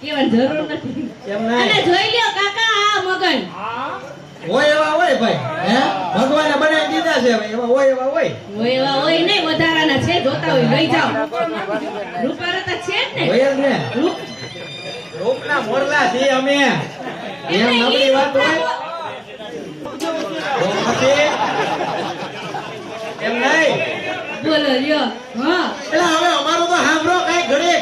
કેવાની જરૂર નથી. એમ નહીં. અને જોઈ લ્યો કાકા આ મગન. હોય એવા હોય ભાઈ. હે? ભગવાને બનાવી દીધા છે હવે. એવા હોય એવા હોય. હોય એવા હોય નહીં, વધારાના છે, જોતા હોય લઈ જાઓ. રૂપારા તો છે જ ને. હોય જ ને. રૂપ રૂપના મોરલા છીએ અમે. એમ એટલે નબળી ઈ વાત હોય. પછી એમ નહીં. બોલો લ્યો. હા એટલે હવે અમારું તો સાંભળો કઈ ઘડી.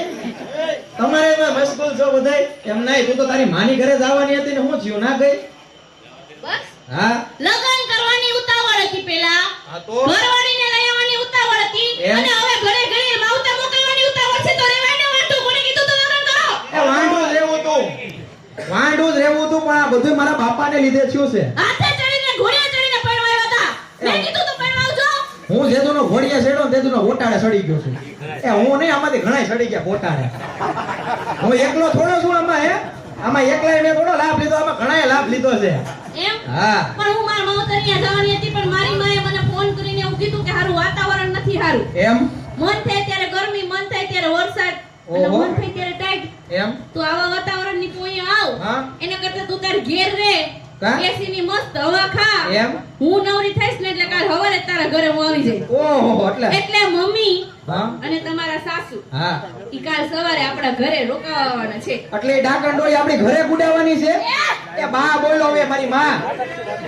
તમારે તો મશગુલ છો બધાય. એમ નહીં, તું તો તારી માની ઘરે જવાની હતી ને હું થયું ના ગઈ? બસ હા લગન કરવાની ઉતાવળ હતી પેલા. હા તો ઘરવાળીને લઈ આવવાની ઉતાવળ હતી. એમ? અને હવે ઘરે ઘરે માવતર મોકલવાની ઉતાવળ છે. તો રેવાયને વાંઢું કોણે કીધું તો લગન કરો? એ વાંઢું જ રહેવું તું. વાંઢું જ રહેવું તું, પણ આ બધું મારા બાપાને લીધે થયું છે. હાથે ચડીને ઘોડિયા ચડીને પરણાવ્યા હતા. મેં કીધું તો પરણાવજો. હું જેતુનો ઘોડિયા છેડો ને તેતુનો ગોટાળે સડી ગયો છું. એ હું નહીં, આમાંથી ઘણાય સડી ગયા ગોટાળે. હું એકલો થોડો છું આમાં. હે આમાં એકલાય મેં થોડો લાભ લીધો, આમાં ઘણાય લાભ લીધો છે. એમ? હા પણ હું મારા માવતરિયા જવાની હતી, પણ મારી માએ મને ફોન કરીને એવું કીધું કે હારું વાતાવરણ નથી હારું. એમ મન થાય ત્યારે ગરમી, મન થાય ત્યારે વરસાદ, અને ઓહો. મન થાય ત્યારે ટાઈટ. એમ તો આવા વાતાવરણની કોઈ આવ હા એના કરતા તું તાર ઘેર રે, કા? એસીની મસ્ત હવા ખા. એમ હું નવરી થઈશ ને એટલે કાલ હવારે જ તારા ઘરે હું આવી જઈશ. ઓહો એટલે એટલે મમ્મી હા અને તમારા સાસુ હા ઈ કાલ સવારે આપણા ઘરે રોકાવાના છે. એટલે ડાકણ ડોળી આપણી ઘરે ગુડાવવાની છે. એ બા બોલો હવે મારી માં.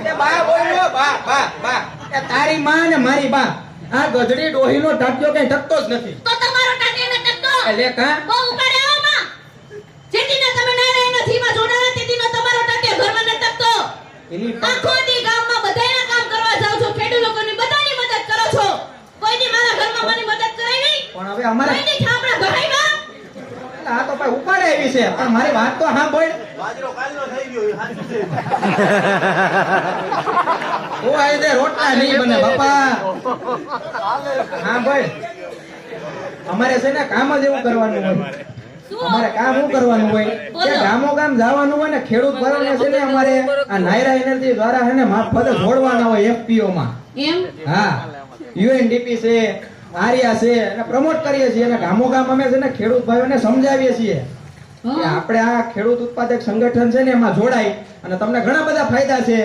એ બા બોલો બા બા બા. એ તારી માં ને મારી બા. આ ગધડી ડોહીનો ટાટ્યો કઈ ટકતો જ નથી. તો તમારો ટાટે ન ટકતો. એટલે કા બહુ ઉપાડે આવો માં. જેદીના તમે નારાયણ નથી માં જોડાણા તેદીનો તમારો ટાટે ઘરમાં ન ટકતો. એની આખો દી ગામમાં બધાયના કામ કરવા જાવ છો, ખેડૂત લોકોની બધાની મદદ કરો છો. કોઈ દી મારા ઘરમાં મારી મદદ કરાઈ નહીં. પણ હવે અમારે કોઈ દી ઠામડા ભરાઈમાં. આ તો ભાઈ ઉપાડે એવી છે, પણ મારી વાત તો સાંભળ. બાજરો કાલનો થઈ ગયો એ સાચું છે. ઓ આઈ દે રોટલા નહીં બને બાપા. હા ભાઈ, અમારે છે ને કામ જ એવું કરવાનું હોય. શું? અમારે કામ શું કરવાનું હોય કે ગામો ગામ જવાનું હોય ને ખેડૂત ભરોને છે ને અમારે આ નાયરા એનર્જી દ્વારા છે ને માફત જોડવાના હોય FPO માં. એમ? હા UNDP છે, આર્યા છે, અને પ્રમોટ કરીએ છીએ અને ગામો ગામ અમે છે ને ખેડૂત ભાઈઓને સમજાવીએ છીએ કે હા. આપણે આ ખેડૂત ઉત્પાદક સંગઠન છે ને એમાં જોડાય અને તમને ઘણા બધા ફાયદા છે.